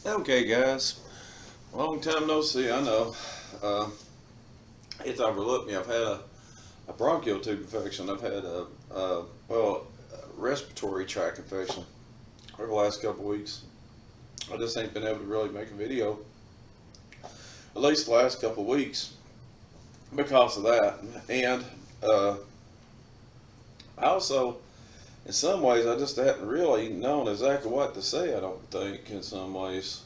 Okay, guys. Long time no see. I know. Uh, it's overlooked me. I've had a bronchial tube infection. I've had a respiratory tract infection over the last couple weeks. I just ain't been able to really make a video at least the last couple weeks because of that. And uh, I also, in some ways, I just hadn't really known exactly what to say. I don't think in some ways.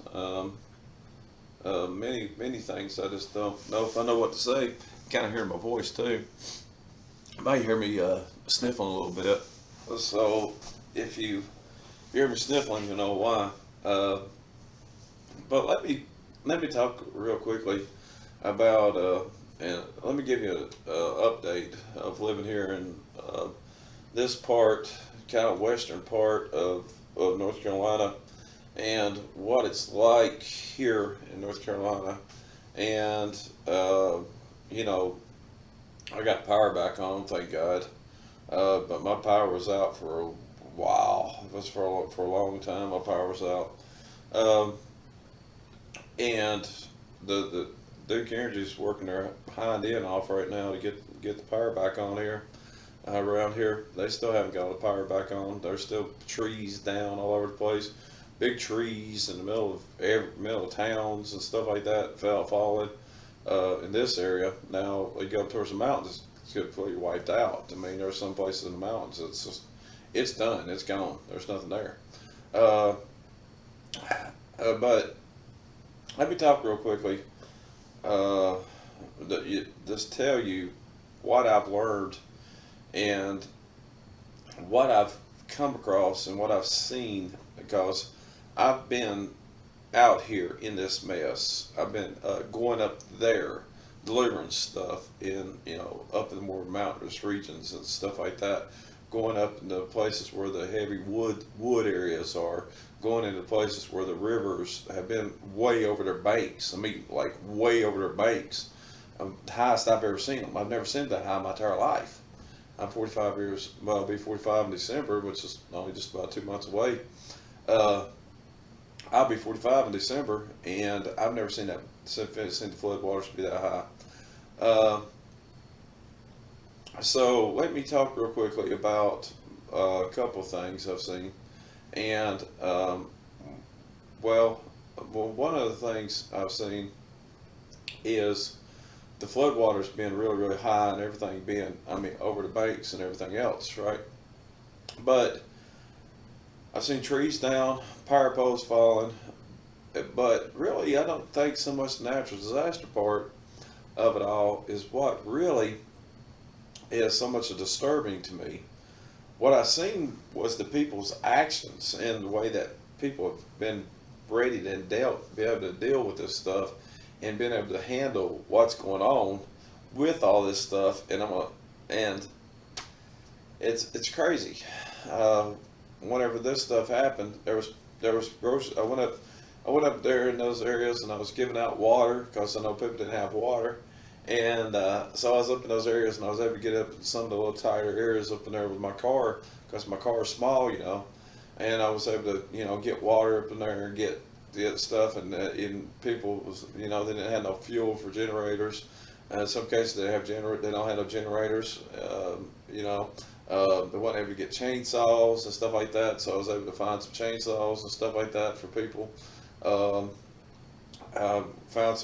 Many things I just don't know if I know what to say. Kind of hear my voice too. You might hear me sniffling a little bit. So if you hear me sniffling, you know why. Uh, but let me talk real quickly about and let me give you an update of living here in this part, kind of western part of North Carolina, and what it's like here in North Carolina. And you know, I got power back on, thank God. But my power was out for a while. It was for a long time. My power was out, um, and the Duke Energy's working their hind end off right now to get the power back on here. Around here, they still haven't got the power back on. There's still trees down all over the place, big trees in the middle of towns and stuff like that falling in this area. Now we go up towards the mountains, it's completely wiped out. I mean, there's some places in the mountains it's done, it's gone. There's nothing there. Uh, but let me talk real quickly. Uh, just tell you what I've learned and what I've come across and what I've seen because I've been out here in this mess. I've been going up there delivering stuff in up in the more mountainous regions and stuff like that. Going up into places where the heavy wood areas are. Going into places where the rivers have been way over their banks. I mean, like way over their banks. The highest I've ever seen them. I've never seen that high in my entire life. I'm 45 years. Well, I'll be 45 in December, which is only just about 2 months away. Uh, I'll be 45 in December, and I've never seen the flood waters be that high. Uh, so let me talk real quickly about a couple of things I've seen. And well, one of the things I've seen is the floodwaters being really, really high and everything being, I mean, over the banks and everything else, right? But I've seen trees down, power poles falling, but really, I don't think so much the natural disaster part of it all is what really is so much disturbing to me. What I seen was the people's actions and the way that people have been ready to be able to deal with this stuff and been able to handle what's going on with all this stuff. And it's crazy. Uh, Whenever this stuff happened, there was grocery. I went up there in those areas and I was giving out water because I know people didn't have water. And so I was up in those areas and I was able to get up in some of the little tighter areas up in there with my car because my car is small, and I was able to, get water up in there and get stuff. And even people was, they didn't have no fuel for generators. In some cases they don't have no generators, they weren't able to get chainsaws and stuff like that, so I was able to find some chainsaws and stuff like that for people. Um, I found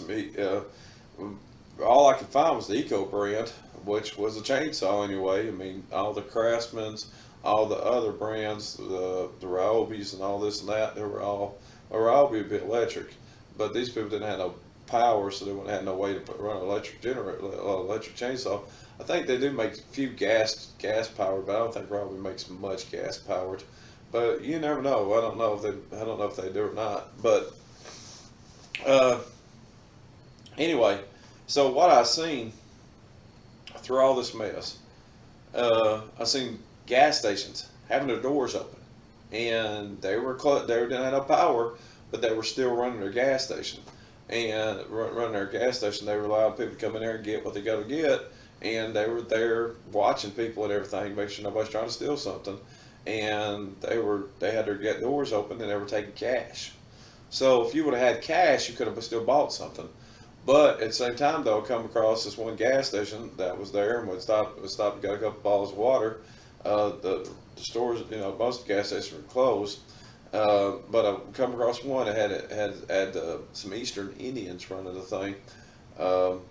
all I could find was the Eco brand, which was a chainsaw anyway. I mean, all the Craftsmans, all the other brands, the Ryobis and all this and that, a Ryobi would be electric, but these people didn't have no power, so they wouldn't have no way to run an electric generator, electric chainsaw. I think they do make a few gas powered, but I don't think Ryobi makes much gas powered. But you never know. I don't know if they do or not. But uh, anyway, so what I seen through all this mess, I seen gas stations having their doors open, and they didn't have no power, but they were still running their gas station. And running their gas station, they were allowing people to come in there and get what they got to get, and they were there watching people and everything, make sure nobody's trying to steal something. And they had their get doors open, and they were taking cash. So if you would have had cash, you could have still bought something. But at the same time, though, I come across this one gas station that was there, and we stopped and got a couple bottles of water. The stores, most gas stations were closed. But I come across one that had some Eastern Indians running the thing, um,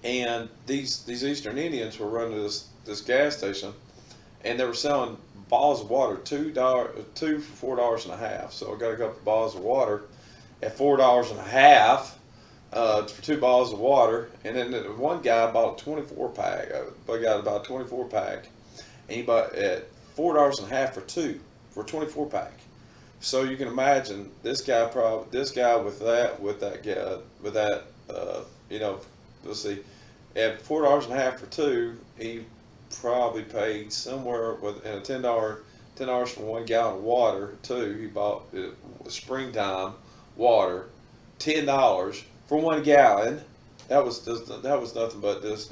and these Eastern Indians were running this gas station, and they were selling bottles of water two for $4.50. So I got a couple of bottles of water at $4.50 for two bottles of water, and then one guy bought a 24 pack. I got about a 24 pack, and he bought at $4.50 for a 24 pack. So you can imagine this guy with that let's see, at $4.50 for two, he probably paid somewhere with and a $10 for 1 gallon of water too. He bought springtime water, $10 for 1 gallon. That was nothing but this.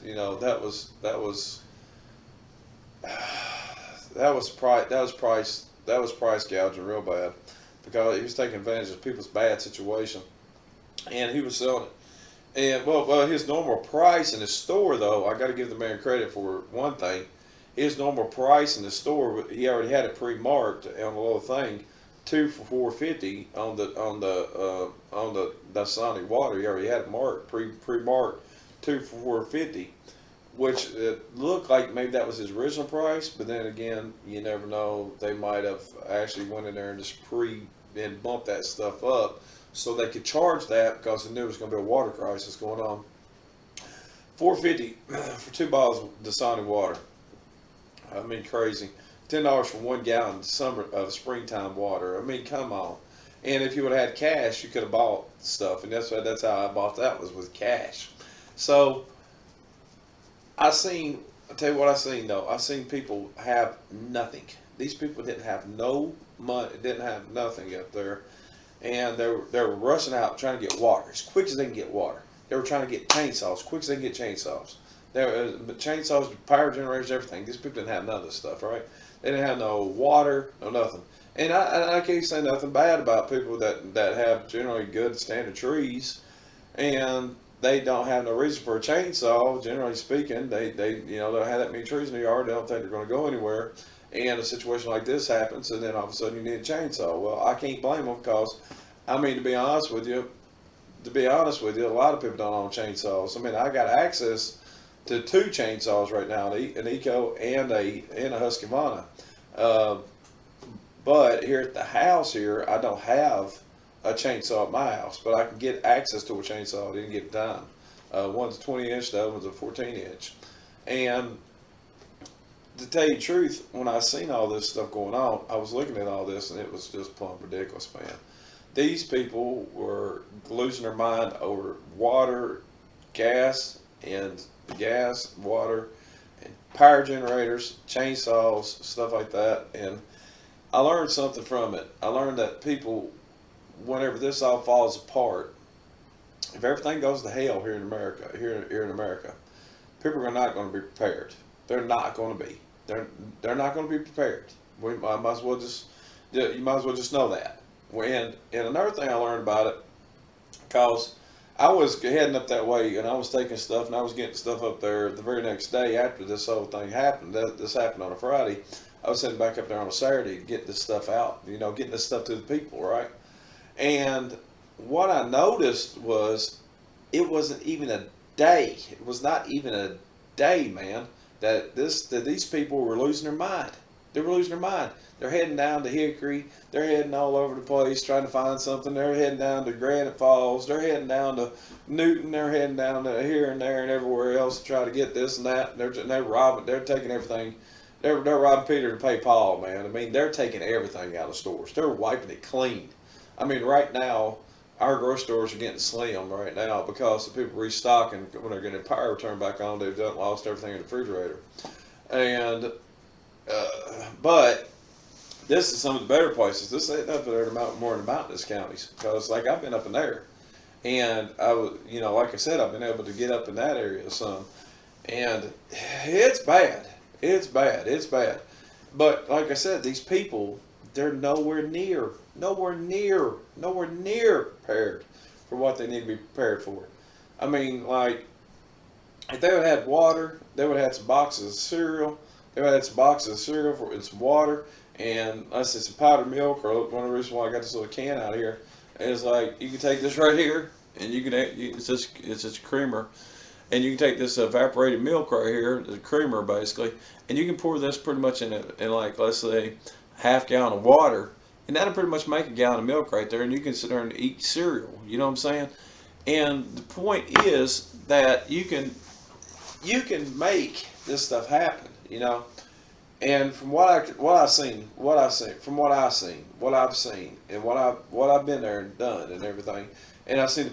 That was price gouging real bad, because he was taking advantage of people's bad situation, and he was selling it. And his normal price in the store, though, I got to give the man credit for one thing. His normal price in the store, he already had it pre-marked on the little thing, two for $4.50 on the Dasani water. He already had it marked pre-marked, two for $4.50, which it looked like maybe that was his original price. But then again, you never know. They might have actually went in there and just and bumped that stuff up, so they could charge that because they knew there was going to be a water crisis going on. $4.50 for two bottles of Dasani water. I mean, crazy. $10 for 1 gallon of springtime water. I mean, come on. And if you would have had cash, you could have bought stuff, and that's how I bought that, was with cash. So I'll tell you what I seen though. I seen people have nothing. These people didn't have no money, didn't have nothing up there, and they were rushing out trying to get water as quick as they can get water. They were trying to get chainsaws as quick as they can get chainsaws. Chainsaws, power generators, everything. These people didn't have none of this stuff, right? They didn't have no water, no nothing. And I can't say nothing bad about people that have generally good standard trees, and they don't have no reason for a chainsaw. Generally speaking, they don't have that many trees in their yard. They don't think they're going to go anywhere. And a situation like this happens, and then all of a sudden you need a chainsaw. Well, I can't blame them, because, I mean, to be honest with you, a lot of people don't own chainsaws. I mean, I got access to two chainsaws right now, an Eco and a Husqvarna. But here at the house here, I don't have a chainsaw at my house, but I can get access to a chainsaw at any given time. One's a 20-inch, the other one's a 14-inch. And to tell you the truth, when I seen all this stuff going on, I was looking at all this, and it was just plumb ridiculous, man. These people were losing their mind over water, water, and power generators, chainsaws, stuff like that. And I learned something from it. I learned that people, whenever this all falls apart, if everything goes to hell here in America, people are not going to be prepared. They're not going to be. They're not going to be prepared. You might as well just know that. And another thing I learned about it, because I was heading up that way, and I was taking stuff, and I was getting stuff up there the very next day after this whole thing happened. This happened on a Friday. I was heading back up there on a Saturday to get this stuff out, getting this stuff to the people, right? And what I noticed was, it wasn't even a day. It was not even a day, man, that these people were losing their mind. They were losing their mind. They're heading down to Hickory. They're heading all over the place trying to find something. They're heading down to Granite Falls. They're heading down to Newton. They're heading down to here and there and everywhere else to try to get this and that. They're robbing. They're taking everything. They're robbing Peter to pay Paul, man. I mean, they're taking everything out of stores. They're wiping it clean. I mean, right now, our grocery stores are getting slim right now because the people restocking, when they're getting power turned back on, they've lost everything in the refrigerator. And but this is some of the better places. This ain't up there more in the mountainous counties, because like I've been up in there, and I was, like I said, I've been able to get up in that area some, and it's bad. It's bad. But like I said, these people they're nowhere near prepared for what they need to be prepared for. I mean, like, if they would have had water, they would have had some boxes of cereal. They would have had some boxes of cereal and some water, and let's say some powdered milk. Or one of the reasons why I got this little can out here is like you can take this right here, and you can it's just creamer, and you can take this evaporated milk right here, the creamer basically, and you can pour this pretty much in like let's say half gallon of water, and that'll pretty much make a gallon of milk right there, and you can sit there and eat cereal. You know what I'm saying? And the point is that you can make this stuff happen, you know. And from what I've seen, and what I've been there and done and everything, and I've seen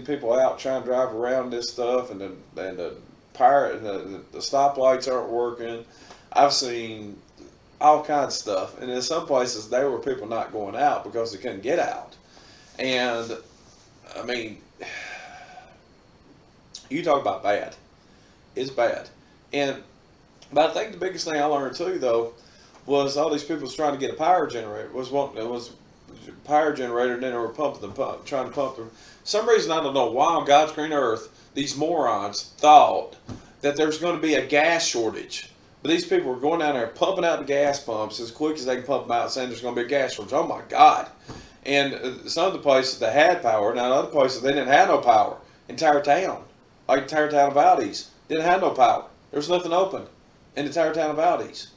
people out trying to drive around this stuff, and the power and the stoplights aren't working. I've seen all kinds of stuff, and in some places there were people not going out because they couldn't get out. And I mean, you talk about bad. It's bad. And but I think the biggest thing I learned too, though, was all these people was trying to get a power generator. It was a power generator, and then they were trying to pump them. For some reason, I don't know why on God's green earth these morons thought that there's going to be a gas shortage. But these people were going down there pumping out the gas pumps as quick as they can pump them out, saying there's going to be a gas shortage. Oh my God! And some of the places that had power, now other places they didn't have no power. Entire town, like entire town of Valdez, didn't have no power. There was nothing open in the entire town of Valdez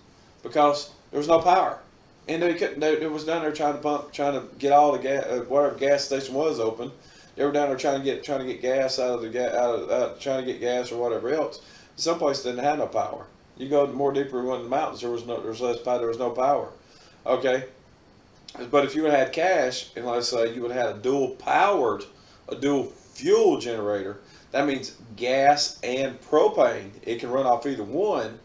because there was no power, and they couldn't. It was down there trying to get all the gas, whatever gas station was open. They were down there trying to get gas out of trying to get gas or whatever else. Some places didn't have no power. You go more deeper in the mountains, there was less power. There was no power. Okay, but if you would have had cash, and let's say you would have had a dual fuel generator, that means gas and propane. It can run off either one.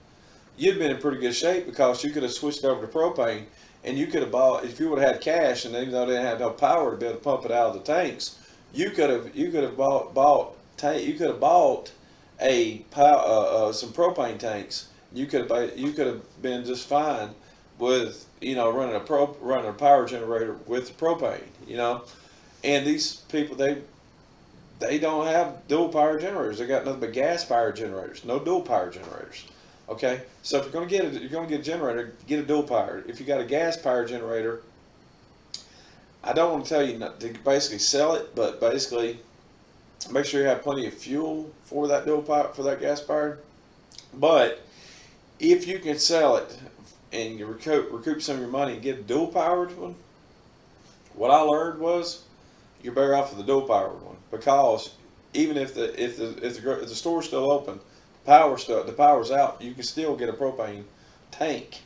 You'd been in pretty good shape because you could have switched over to propane, and you could have bought, if you would have had cash, and even though they didn't have no power to be able to pump it out of the tanks, you could have bought some propane tanks. You could have been just fine with running a power generator with the propane, and these people they don't have dual power generators. They got nothing but gas power generators, no dual power generators. Okay, so if you're going to get a generator, get a dual power. If you got a gas power generator, I don't want to tell you not to basically sell it, but basically make sure you have plenty of fuel for that dual power, for that gas power. But if you can sell it and you recoup some of your money and get a dual powered one, what I learned was you're better off with the dual powered one, because even if the store's still open, the power's out, you can still get a propane tank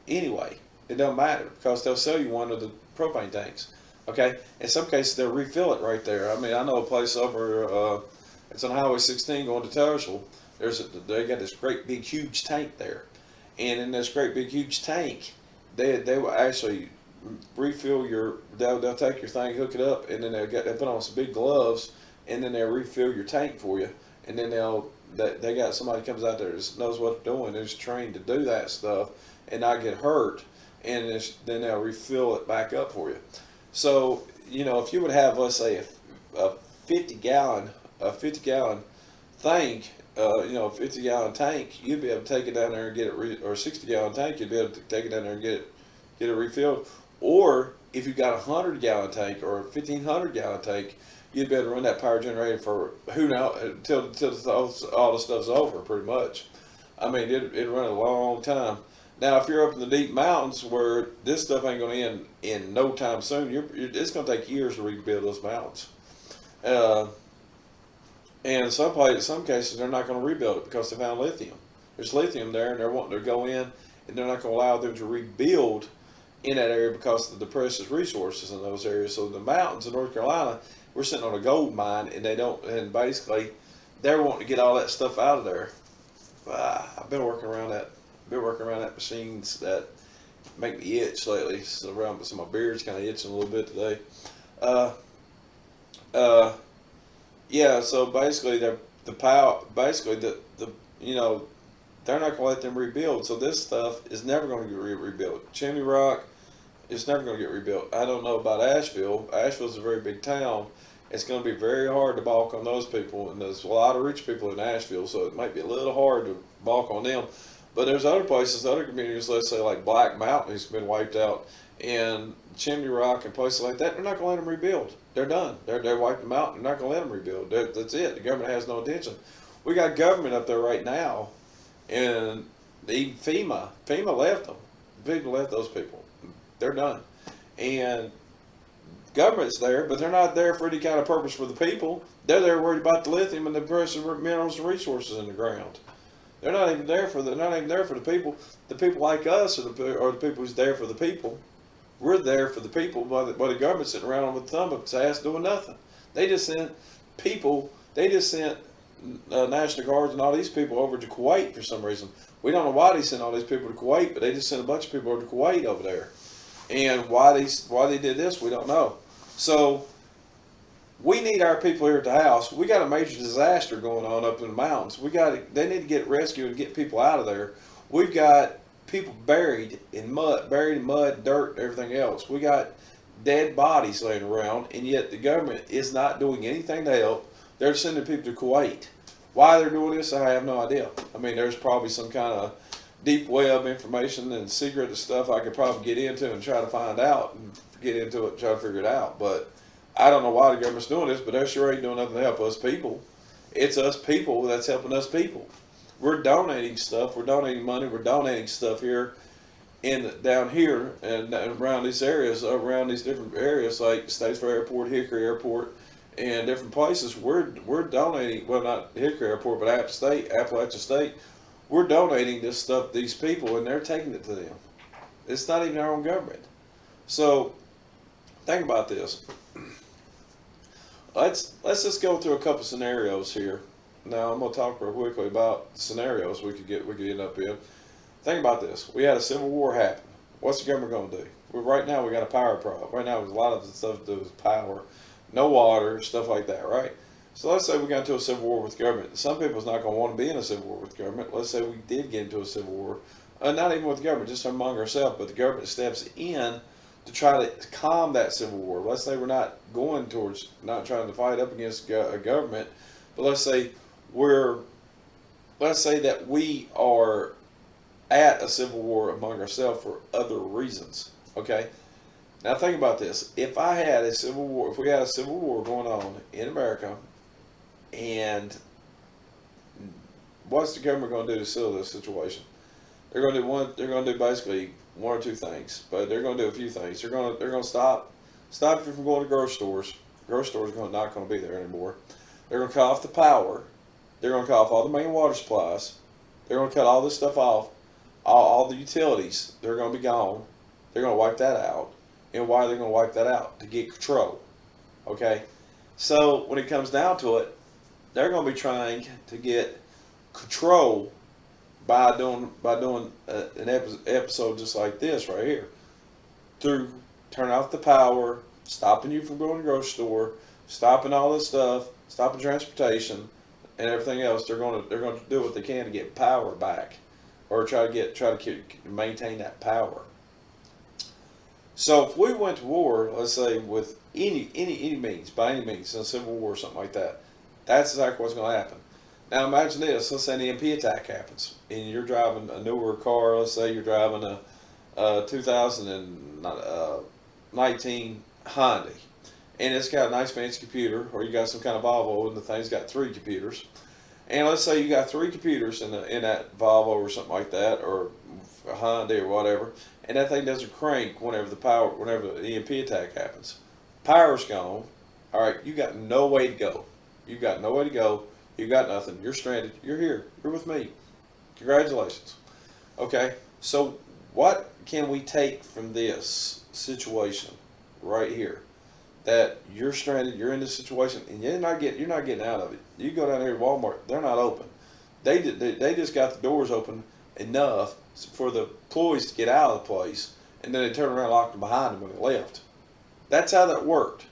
anyway. It doesn't matter because they'll sell you one of the propane tanks. Okay, in some cases they'll refill it right there. I mean, I know a place over it's on Highway 16 going to Townsville. They got this great big huge tank there, and in this great big huge tank, they will actually refill they'll take your thing, hook it up, and then they put on some big gloves, and then they'll refill your tank for you, and then they got somebody comes out there that knows what they're doing, is trained to do that stuff and not get hurt, and then they'll refill it back up for you. So if you would have, let's say, a 50-gallon tank, a 50-gallon tank, you'd be able to take it down there and get it, or a 60-gallon tank, you'd be able to take it down there and get it refilled. Or if you've got a 100-gallon tank or a 1,500-gallon tank, you'd be able to run that power generator for who knows until all the stuff's over, pretty much. I mean, it'd run a long time. Now, if you're up in the deep mountains where this stuff ain't going to end in no time soon, it's going to take years to rebuild those mountains. And in some cases, they're not going to rebuild it because they found lithium. There's lithium there, and they're wanting to go in, and they're not going to allow them to rebuild in that area because of the precious resources in those areas. So the mountains in North Carolina, we're sitting on a gold mine, and basically they're wanting to get all that stuff out of there. I've been working around that. Machines that make me itch lately. So my beard's kind of itching a little bit today. Yeah. So basically, the They're not going to let them rebuild. So this stuff is never going to get rebuilt. Chimney Rock, it's never going to get rebuilt. I don't know about Asheville. Asheville's a very big town. It's going to be very hard to balk on those people, and there's a lot of rich people in Asheville, so it might be a little hard to balk on them. But there's other places, other communities, let's say like Black Mountain, who's been wiped out, and Chimney Rock and places like that. They're not going to let them rebuild. They're done. They're wiped them out. They're not going to let them rebuild. That's it. The government has no intention. We got government up there right now, and even FEMA left them. FEMA left those people. They're done. And government's there, but they're not there for any kind of purpose for the people. They're there worried about the lithium and the precious minerals and resources in the ground. They're not even there for the people. The people like us are the people who's there for the people. We're there for the people, but the government's sitting around with a thumb up its ass doing nothing. They just sent people. They just sent National Guards and all these people over to Kuwait for some reason. We don't know why they sent all these people to Kuwait, but they just sent a bunch of people over to Kuwait over there. And why they did this, we don't know. So we need our people here at the house. We got a major disaster going on up in the mountains. They need to get rescued and get people out of there. We've got people buried in mud, dirt, everything else. We got dead bodies laying around, and yet the government is not doing anything to help. They're sending people to Kuwait. Why they're doing this, I have no idea. I mean, there's probably some kind of deep web information and secret stuff I could probably get into and try to find out and get into it and try to figure it out. But I don't know why the government's doing this, but they sure ain't doing nothing to help us people. It's us people that's helping us people. We're donating stuff. We're donating money. We're donating stuff here down here and around these areas, around these different areas like Statesville Airport, Hickory Airport, and different places. We're donating, well, not Hickory Airport, but Appalachia State. We're donating this stuff to these people, and they're taking it to them. It's not even our own government. So think about this. Let's just go through a couple scenarios here. Now I'm going to talk real quickly about scenarios we could end up in. Think about this. We had a civil war happen. What's the government going to do? Well, right now we got a power problem. Right now there's a lot of the stuff to do with power, no water, stuff like that, right? So let's say we got into a civil war with government. Some people's not going to want to be in a civil war with government. Let's say we did get into a civil war, not even with government, just among ourselves, but the government steps in to try to calm that civil war. Let's say we're not going towards, not trying to fight up against a government, but let's say that we are at a civil war among ourselves for other reasons. Okay? Now think about this. If we had a civil war going on in America, and what's the government going to do to settle this situation? They're going to do basically one or two things, but they're going to do a few things. They're going to stop you from going to grocery stores. Grocery stores are not going to be there anymore. They're going to cut off the power. They're going to cut off all the main water supplies. They're going to cut all this stuff off. All the utilities, they're going to be gone. They're going to wipe that out. And why are they going to wipe that out? To get control. Okay? So when it comes down to it, they're going to be trying to get control by doing an episode just like this right here. Through turning off the power, stopping you from going to the grocery store, stopping all this stuff, stopping transportation, and everything else. They're going to do what they can to get power back, or try to maintain that power. So if we went to war, let's say with any means, by any means, in a civil war or something like that, that's exactly what's going to happen. Now imagine this. Let's say an EMP attack happens, and you're driving a newer car. Let's say you're driving a 2019 Honda, and it's got a nice fancy computer, or you got some kind of Volvo, and the thing's got 3 computers. And let's say you got 3 computers in that Volvo or something like that, or a Honda or whatever, and that thing doesn't crank whenever the EMP attack happens. Power's gone. All right, you got no way to go. You got no way to go. You got nothing. You're stranded. You're here. You're with me. Congratulations. Okay, so what can we take from this situation right here? That you're stranded, you're in this situation, and you're not getting out of it. You go down here to Walmart, they're not open. They just got the doors open enough for the employees to get out of the place, and then they turned around and locked them behind them when they left. That's how that worked.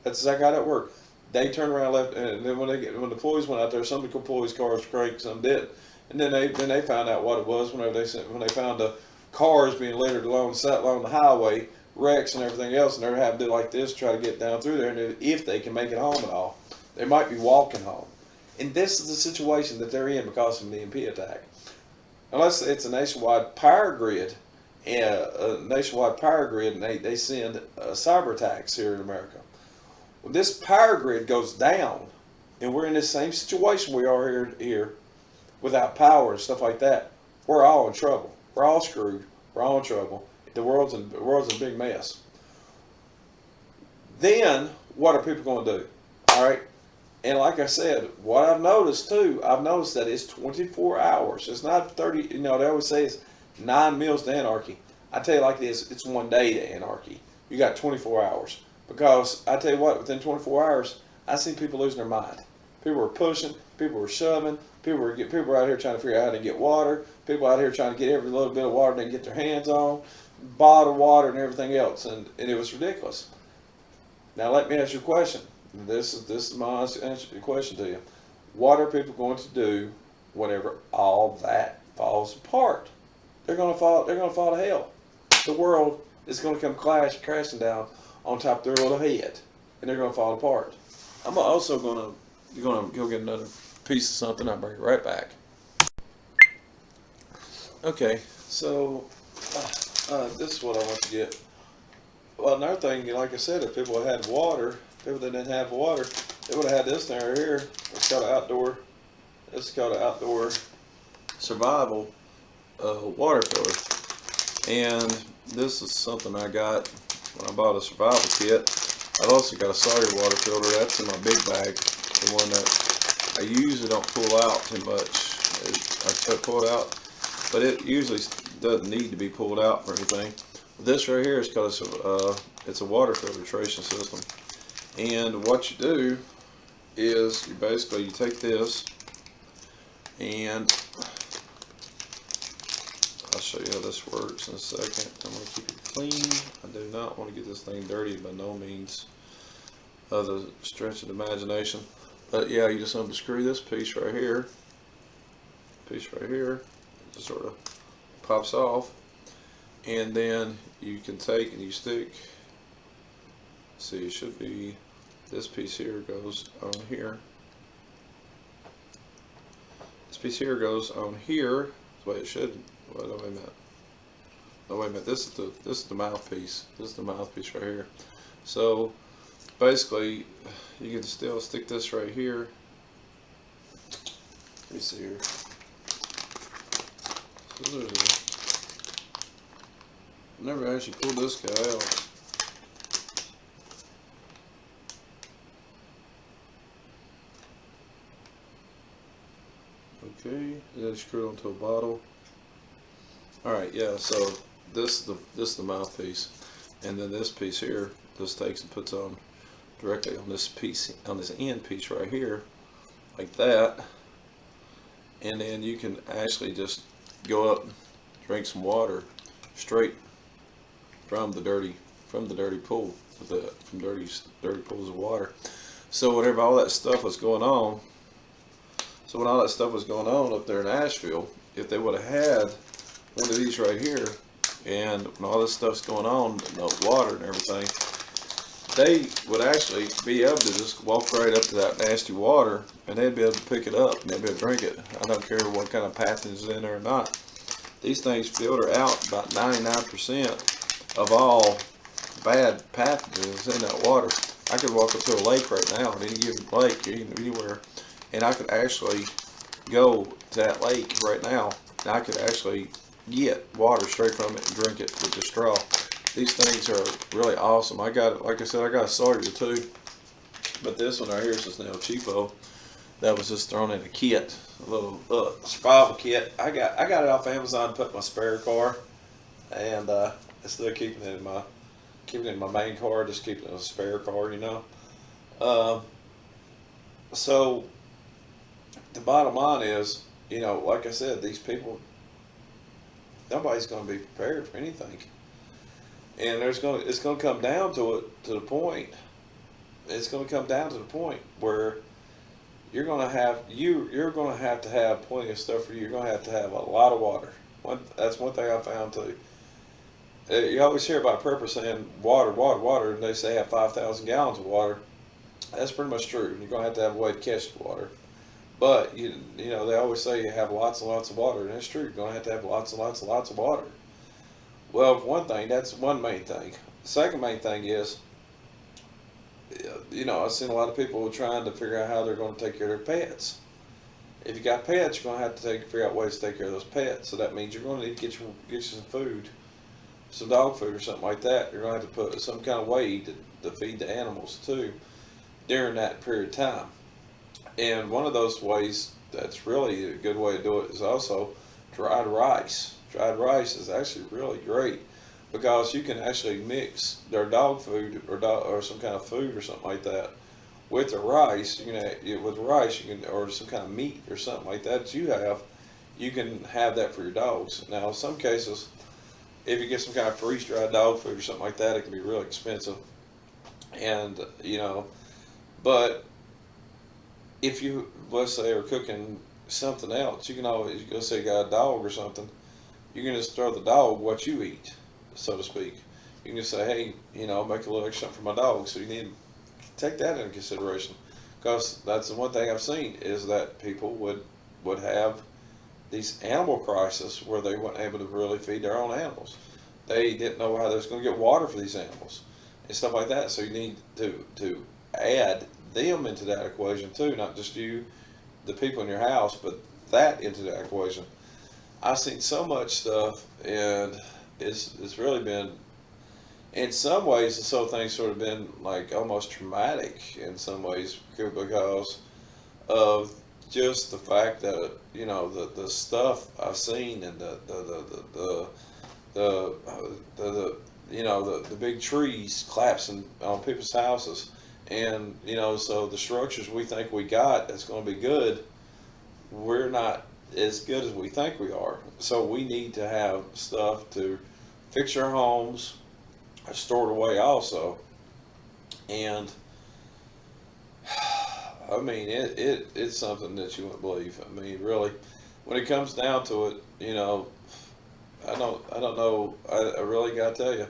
That's exactly how that worked. They turned around and left, and then when the employees went out there, some employees' cars cranked, some didn't. And then they found out what it was when they found the cars being littered along the highway, wrecks and everything else, and they're having to do like this to try to get down through there, and if they can make it home at all, they might be walking home. And this is the situation that they're in because of the EMP attack. Unless it's a nationwide power grid, and they send cyber attacks here in America. When this power grid goes down, and we're in the same situation we are here without power and stuff like that, we're all in trouble. We're all screwed. We're all in trouble. The world's a big mess. Then what are people going to do? All right. And like I said, what I've noticed that it's 24 hours. It's not 30. They always say it's 9 meals to anarchy. I tell you like this, it's 1 day to anarchy. You got 24 hours. Because I tell you what, within 24 hours, I see people losing their mind. People were pushing, people were shoving, people were out here trying to figure out how to get water, people out here trying to get every little bit of water they can get their hands on, bottled water and everything else, and it was ridiculous. Now let me ask you a question. This is my question to you. What are people going to do whenever all that falls apart? They're going to fall to hell. The world is going to come crashing down on top of their little head, and they're going to fall apart. I'm also going to go get another piece of something. I'll bring it right back. Okay, so this is what I want to get. Well, another thing, like I said, if people had water, people that didn't have water, they would have had this down here. It's called an outdoor. This is called an outdoor survival water filter, and this is something I got when I bought a survival kit. I've also got a Sawyer water filter. That's in my big bag, the one that I usually don't pull out too much. I pull it out, but it usually doesn't need to be pulled out for anything. This right here is called it's a water filtration system, and what you do is you take this, and I'll show you how this works in a second. I'm going to keep it clean. I do not want to get this thing dirty by no means of the stretch of the imagination. But yeah, you just unscrew this piece right here. It just sort of pops off. And then you can take and you stick. See, it should be, this piece here goes on here. This piece here goes on here. That's the way it should. Well, no, wait a minute. No, wait a minute. This is the mouthpiece. This is the mouthpiece right here. So basically, you can still stick this right here. Let me see here. So I've never actually pulled this guy out. Okay, then screw it onto a bottle. Alright, yeah, so this is the mouthpiece, and then this piece here just takes and puts on directly on this piece, on this end piece right here, like that, and then you can actually just go up, drink some water straight from the dirty pool, from dirty pools of water. So whenever all that stuff was going on, when all that stuff was going on up there in Asheville, if they would have had one of these right here, and when all this stuff's going on, the water and everything, they would actually be able to just walk right up to that nasty water, and they'd be able to pick it up and they'd be able to drink it. I don't care what kind of pathogens is in there or not. These things filter out about 99% of all bad pathogens in that water. I could walk up to a lake right now, any given lake, anywhere, and I could actually go to that lake right now, and I could actually get water straight from it and drink it with the straw. These things are really awesome. I got, like I said, I got a Sawyer too, but this one right here is just now cheapo. That was just thrown in a kit, a little survival kit. I got it off Amazon, put in my spare car, and instead of keeping it in my main car, just keeping it in a spare car, So the bottom line is, like I said, these people, nobody's going to be prepared for anything, and it's going to come down to the point. It's going to come down to the point where you're gonna have to have plenty of stuff for you. You're gonna have to have a lot of water. That's one thing I found too. You always hear about prepper saying water, water, water, and they say have 5,000 gallons of water. That's pretty much true. You're gonna have to have a way to catch the water. But you know they always say you have lots and lots of water, and that's true. You're gonna have to have lots and lots and lots of water. Well, for one thing, that's one main thing. The second main thing is, I've seen a lot of people trying to figure out how they're going to take care of their pets. If you got pets, you're going to have to figure out ways to take care of those pets. So that means you're going to need to get you some food, some dog food or something like that. You're going to have to put some kind of way to feed the animals too during that period of time. And one of those ways that's really a good way to do it is also dried rice. Dried rice is actually really great because you can actually mix their dog food or some kind of food or something like that with the rice. With rice you can, or some kind of meat or something like that you have. You can have that for your dogs. Now, in some cases, if you get some kind of freeze dried dog food or something like that, it can be really expensive. And but if you, let's say, are cooking something else, you can always, let's say you got a dog or something, you can just throw the dog what you eat, so to speak. You can just say, hey, make a little extra for my dog. So you need to take that into consideration, because that's the one thing I've seen is that people would have these animal crises where they weren't able to really feed their own animals. They didn't know how they was going to get water for these animals and stuff like that. So you need to add them into that equation too, not just you, the people in your house, but that into that equation. I've seen so much stuff, and it's really been, in some ways, this whole thing's sort of been like almost traumatic in some ways because of just the fact that the stuff I've seen and the big trees collapsing on people's houses, and so the structures we think we got that's going to be good, we're not as good as we think we are. So we need to have stuff to fix our homes, stored away also. And I mean, it's something that you wouldn't believe. I mean, really, when it comes down to it, I don't know. I really got to tell you,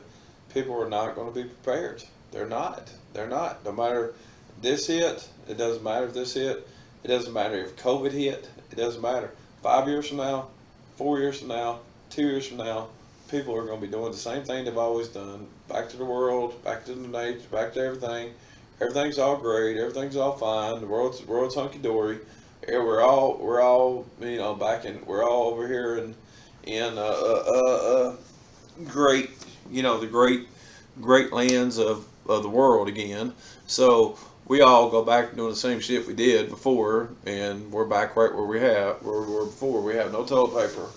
people are not going to be prepared. They're not. They're not. No matter this hit, it doesn't matter if this hit. It doesn't matter if COVID hit. It doesn't matter. 5 years from now, 4 years from now, 2 years from now, people are going to be doing the same thing they've always done. Back to the world, back to the nature, back to everything. Everything's all great. Everything's all fine. The world's hunky dory. We're all back in. We're all over here in great, the great lands of the world again. So we all go back to doing the same shit we did before, and we're back right where we were before. We have no toilet paper.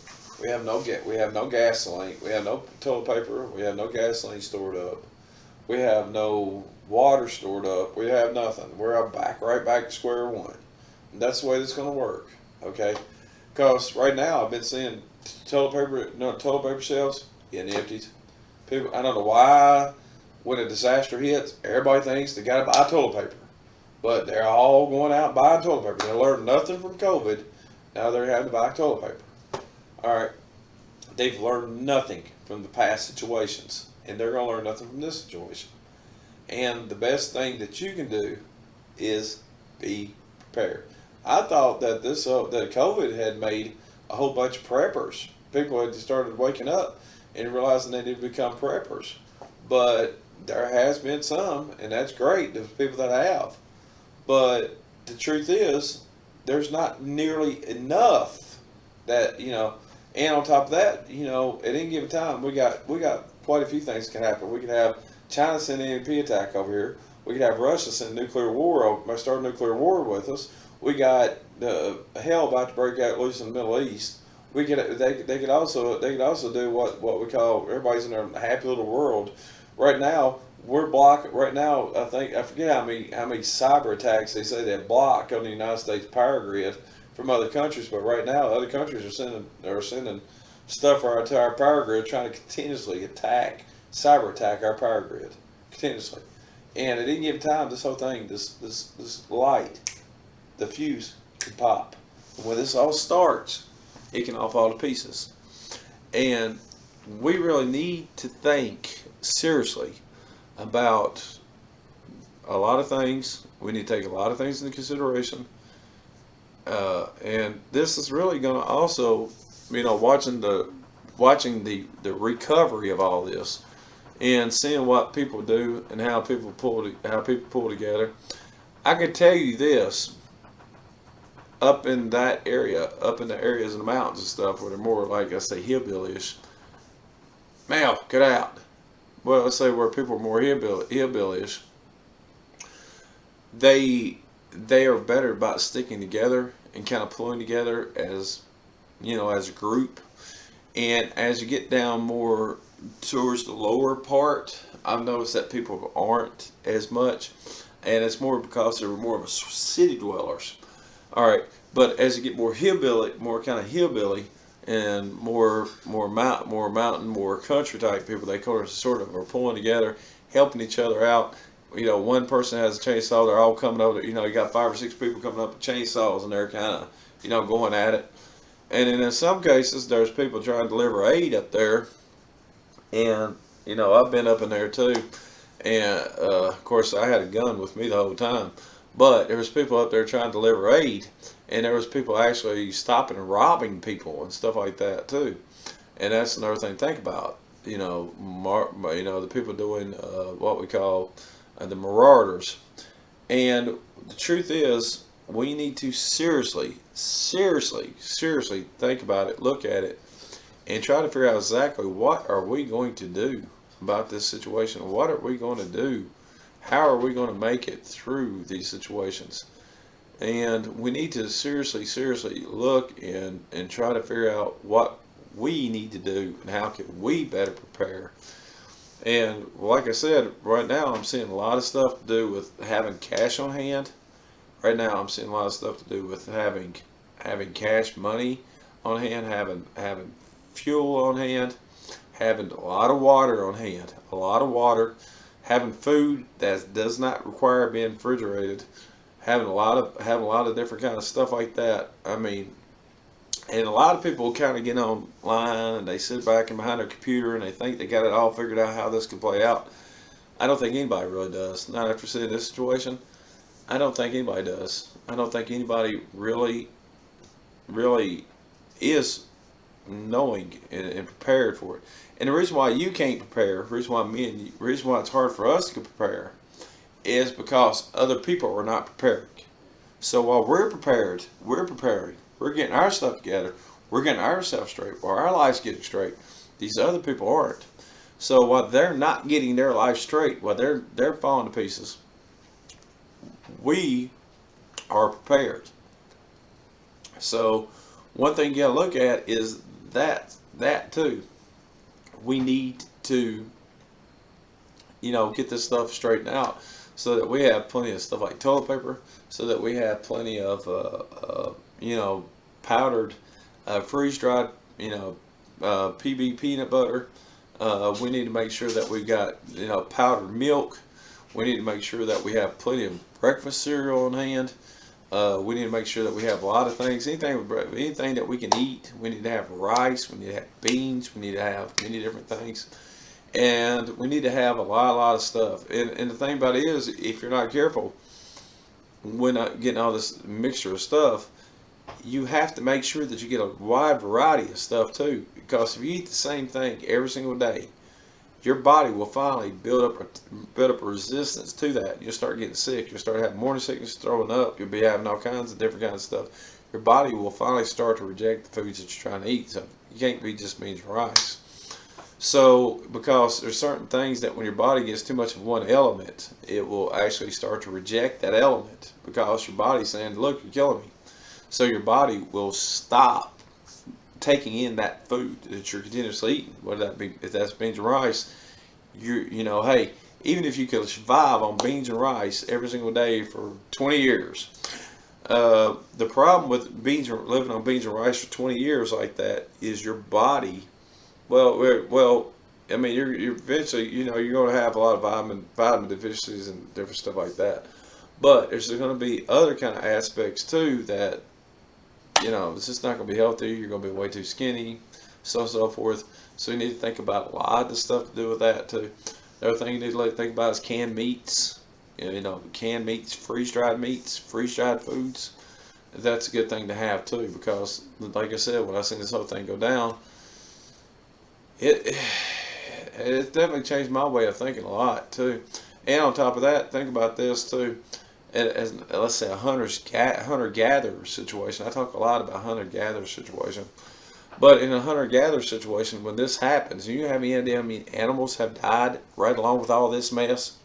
We have no gasoline. We have no toilet paper. We have no gasoline stored up. We have no water stored up. We have nothing. We're right back to square one. And that's the way that's going to work. Okay, because right now I've been seeing toilet paper shelves getting emptied. People, I don't know why. When a disaster hits, everybody thinks they got to buy toilet paper, but they're all going out and buying toilet paper. They learned nothing from COVID. Now they're having to buy toilet paper. All right, they've learned nothing from the past situations, and they're going to learn nothing from this situation. And the best thing that you can do is be prepared. I thought that that COVID had made a whole bunch of preppers. People had started waking up and realizing they need to become preppers. But there has been some, and that's great, there's people that have. But the truth is, there's not nearly enough that, and on top of that, at any given time, we got quite a few things that can happen. We could have China send an EMP attack over here. We could have Russia send nuclear war, start a nuclear war with us. We got hell about to break out loose in the Middle East. They could also do what we call, everybody's in their happy little world. Right now we're blocked. Right now I forget how many cyber attacks they say they block on the United States power grid from other countries. But right now other countries are sending stuff for our entire power grid, trying to continuously cyber attack our power grid continuously. And at any given time, this whole thing, this light, the fuse can pop. When this all starts, it can all fall to pieces. And we really need to think seriously about a lot of things. We need to take a lot of things into consideration. And this is really going to also, watching the recovery of all this and seeing what people do and how people pull together. I can tell you this: up in that area, up in the areas in the mountains and stuff where they're more like I say hillbillyish. Mal, get out. Well, let's say where people are more hillbillyish. They are better about sticking together and kind of pulling together as a group. And as you get down more towards the lower part, I've noticed that people aren't as much, and it's more because they're more of a city dwellers. All right, but as you get more hillbilly, more kind of hillbilly, and more mountain, more country type people, they sort of are pulling together, helping each other out. One person has a chainsaw, they're all coming over. You got 5 or 6 people coming up with chainsaws, and they're kind of going at it. And then in some cases, there's people trying to deliver aid up there, and I've been up in there too. And of course, I had a gun with me the whole time. But there was people up there trying to deliver aid, and there was people actually stopping and robbing people and stuff like that too. And that's another thing to think about. The people doing what we call the marauders. And the truth is, we need to seriously think about it, look at it, and try to figure out exactly what are we going to do about this situation. What are we going to do? How are we going to make it through these situations? And we need to seriously look and try to figure out what we need to do and how can we better prepare. And like I said, right now I'm seeing a lot of stuff to do with having cash on hand. Right now I'm seeing a lot of stuff to do with having cash money on hand, having fuel on hand, having a lot of water on hand, having food that does not require being refrigerated, having a lot of different kind of stuff like that. I mean, and a lot of people kind of get online and they sit back and behind their computer and they think they got it all figured out how this can play out. I don't think anybody really does. Not after seeing this situation. I don't think anybody does. I don't think anybody really is knowing and prepared for it. And the reason why you can't prepare, the reason why it's hard for us to prepare, is because other people are not preparing. So while we're prepared, we're preparing, we're getting our stuff together, we're getting ourselves straight, while our lives getting straight, these other people aren't. So while they're not getting their life straight, while they're falling to pieces, we are prepared. So one thing you gotta look at is that too. We need to, get this stuff straightened out so that we have plenty of stuff like toilet paper, so that we have plenty of, powdered, freeze-dried, PB peanut butter. We need to make sure that we've got, powdered milk. We need to make sure that we have plenty of breakfast cereal on hand. We need to make sure that we have a lot of things. Anything that we can eat. We need to have rice. We need to have beans. We need to have many different things. And we need to have a lot of stuff. And the thing about it is, if you're not careful, when not getting all this mixture of stuff, you have to make sure that you get a wide variety of stuff too. Because if you eat the same thing every single day, your body will finally build up a resistance to that. You'll start getting sick. You'll start having morning sickness, throwing up. You'll be having all kinds of different kinds of stuff. Your body will finally start to reject the foods that you're trying to eat. So you can't be just beans and rice. So because there's certain things that when your body gets too much of one element, it will actually start to reject that element because your body's saying, "Look, you're killing me." So your body will stop taking in that food that you're continuously eating, whether that be, if that's beans and rice. Hey, even if you could survive on beans and rice every single day for 20 years, the problem with living on beans and rice for 20 years like that is your body. Well, I mean, you're eventually, you're going to have a lot of vitamin deficiencies and different stuff like that. But there's going to be other kind of aspects too that, it's just not going to be healthy. You're going to be way too skinny, so forth. So you need to think about a lot of stuff to do with that too. The other thing you need to think about is canned meats. Canned meats, freeze-dried foods. That's a good thing to have too, because like I said, when I seen this whole thing go down, it definitely changed my way of thinking a lot too. And on top of that, think about this too. As let's say a hunter-gatherer situation. I talk a lot about hunter-gatherer situation. But in a hunter-gatherer situation, when this happens, you know how many animals have died right along with all this mess?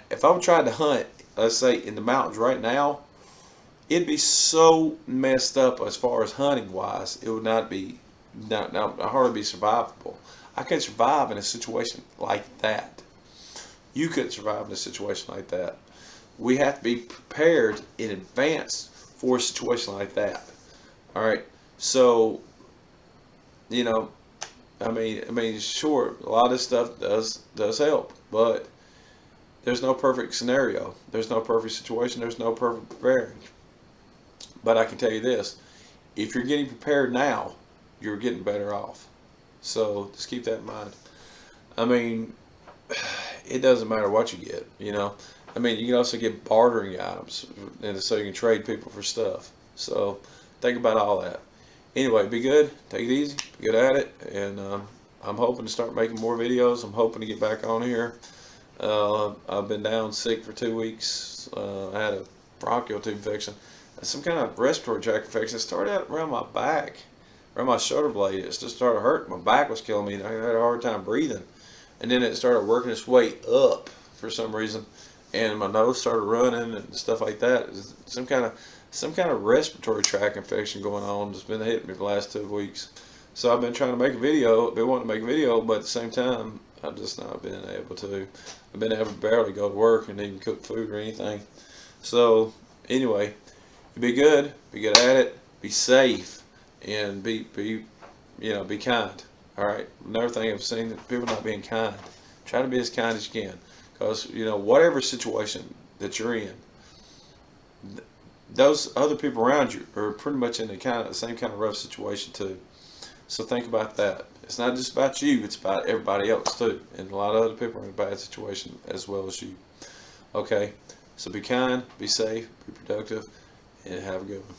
If I would try to hunt, let's say in the mountains right now, it'd be so messed up as far as hunting wise. It would not hardly be survivable. I couldn't survive in a situation like that. You couldn't survive in a situation like that. We have to be prepared in advance for a situation like that. All right. So, sure, a lot of stuff does help, but there's no perfect scenario. There's no perfect situation. There's no perfect preparing. But I can tell you this: if you're getting prepared now, you're getting better off. So just keep that in mind. I mean, it doesn't matter what you get. You can also get bartering items, and so you can trade people for stuff. So think about all that. Anyway, be good. Take it easy. Be good at it. And I'm hoping to start making more videos. I'm hoping to get back on here. I've been down sick for 2 weeks. I had a bronchial tube infection. Some kind of respiratory tract infection. It started out around my back, around my shoulder blade. It just started hurting. My back was killing me. I had a hard time breathing. And then it started working its way up for some reason. And my nose started running and stuff like that. Some kind of respiratory tract infection going on that's been hitting me for the last 2 weeks. So I've been trying to make a video, been wanting to make a video, but at the same time, I've just not been able to. I've been able to barely go to work and even cook food or anything. So anyway, be good at it, be safe, and be kind. All right. Another thing I've seen that people not being kind. Try to be as kind as you can, because whatever situation that you're in, those other people around you are pretty much in the same kind of rough situation too. So think about that. It's not just about you, it's about everybody else too. And a lot of other people are in a bad situation as well as you. Okay, so be kind, be safe, be productive, and have a good one.